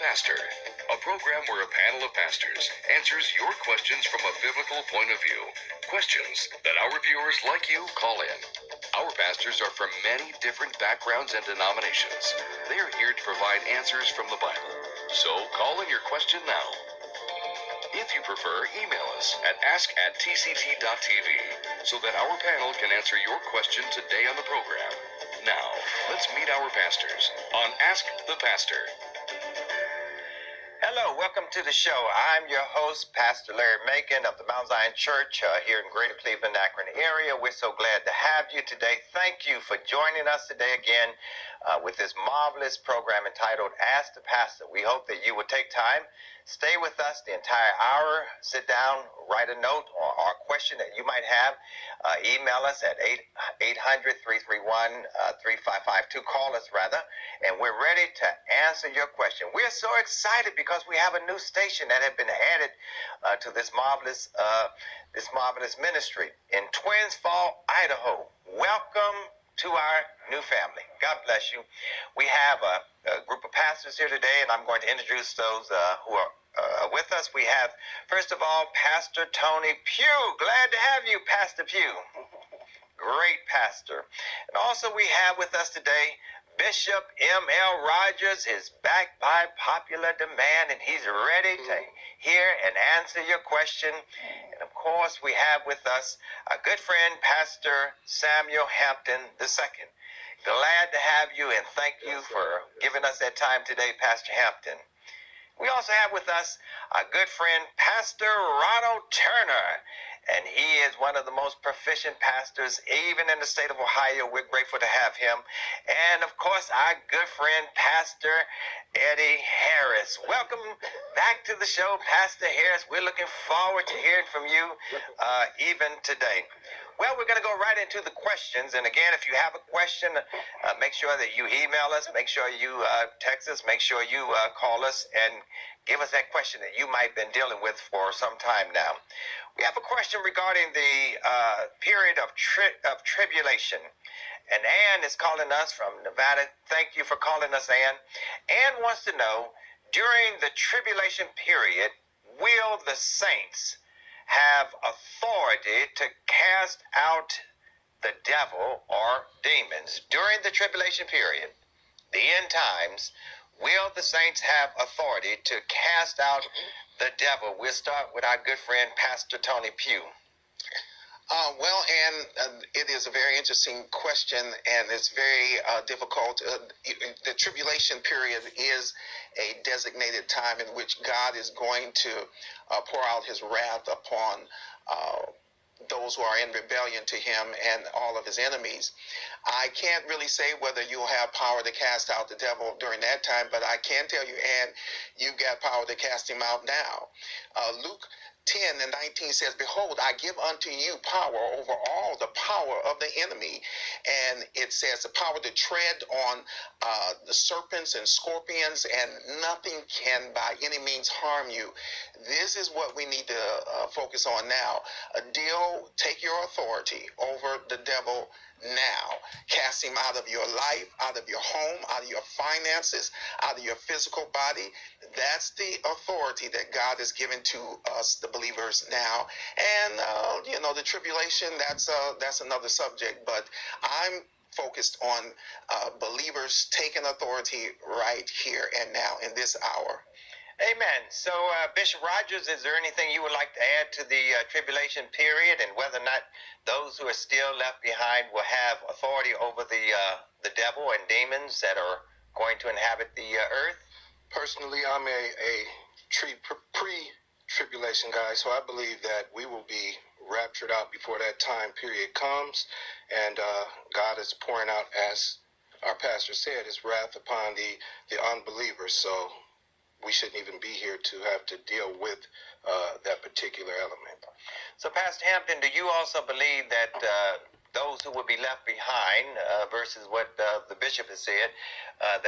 Pastor, a program where a panel of pastors answers your questions from a biblical point of view. Questions that our viewers like you call in. Our pastors are from many different backgrounds and denominations. They are here to provide answers from the Bible. So call in your question now. If you prefer, email us at ask@tct.tv so that our panel can answer your question today on the program. Now, let's meet our pastors on Ask the Pastor. Hello, welcome to the show. I'm your host, Pastor Larry Macon of the Mount Zion Church here in Greater Cleveland, Akron area. We're so glad to have you today. Thank you for joining us today again with this marvelous program entitled Ask the Pastor. We hope that you will take time, stay with us the entire hour, sit down, write a note or a question that you might have. Email us at 800-331-3552. Call us rather, and we're ready to answer your question. We're so excited because we have a new station that has been added to this marvelous ministry in Twins Fall, Idaho. Welcome to our new family. God bless you. We have a group of pastors here today, and I'm going to introduce those who are with us. We have, first of all, Pastor Tony Pugh. Glad to have you, Pastor Pugh. Great pastor. And also we have with us today Bishop M.L. Rogers is back by popular demand, and he's ready to hear and answer your question. And of course, we have with us a good friend, Pastor Samuel Hampton II. Glad to have you, and thank you for giving us that time today, Pastor Hampton. We also have with us a good friend, Pastor Ronald Turner, and he is one of the most proficient pastors even in the state of Ohio. We're grateful to have him. And of course, our good friend, Pastor Eddie Harris. Welcome back to the show, Pastor Harris. We're looking forward to hearing from you even today. Well, we're going to go right into the questions. And again, if you have a question, make sure that you email us, make sure you text us, make sure you call us and give us that question that you might have been dealing with for some time now. We have a question regarding the period of tribulation. And Ann is calling us from Nevada. Thank you for calling us, Ann. Ann wants to know, during the tribulation period, will the saints have authority to cast out the devil or demons? During the tribulation period, the end times, will the saints have authority to cast out the devil? We'll start with our good friend, Pastor Tony Pugh. It is a very interesting question, and it's very difficult. The tribulation period is a designated time in which God is going to pour out his wrath upon those who are in rebellion to him and all of his enemies. I can't really say whether you'll have power to cast out the devil during that time, but I can tell you, and you've got power to cast him out now. Luke 10:19 says, "Behold, I give unto you power over all the power of the enemy." And it says the power to tread on the serpents and scorpions, and nothing can by any means harm you. This is what we need to focus on now. Take your authority over the devil now. Cast him out of your life, out of your home, out of your finances, out of your physical body. That's the authority that God has given to us, the believers, now. And the tribulation, that's another subject, but I'm focused on believers taking authority right here and now in this hour. Amen. So, Bishop Rogers, is there anything you would like to add to the tribulation period, and whether or not those who are still left behind will have authority over the devil and demons that are going to inhabit the earth? Personally, I'm a pre-tribulation guy, so I believe that we will be raptured out before that time period comes, and God is pouring out, as our pastor said, his wrath upon the unbelievers. So we shouldn't even be here to have to deal with that particular element. So, Pastor Hampton, do you also believe that those who will be left behind, versus what the bishop has said, that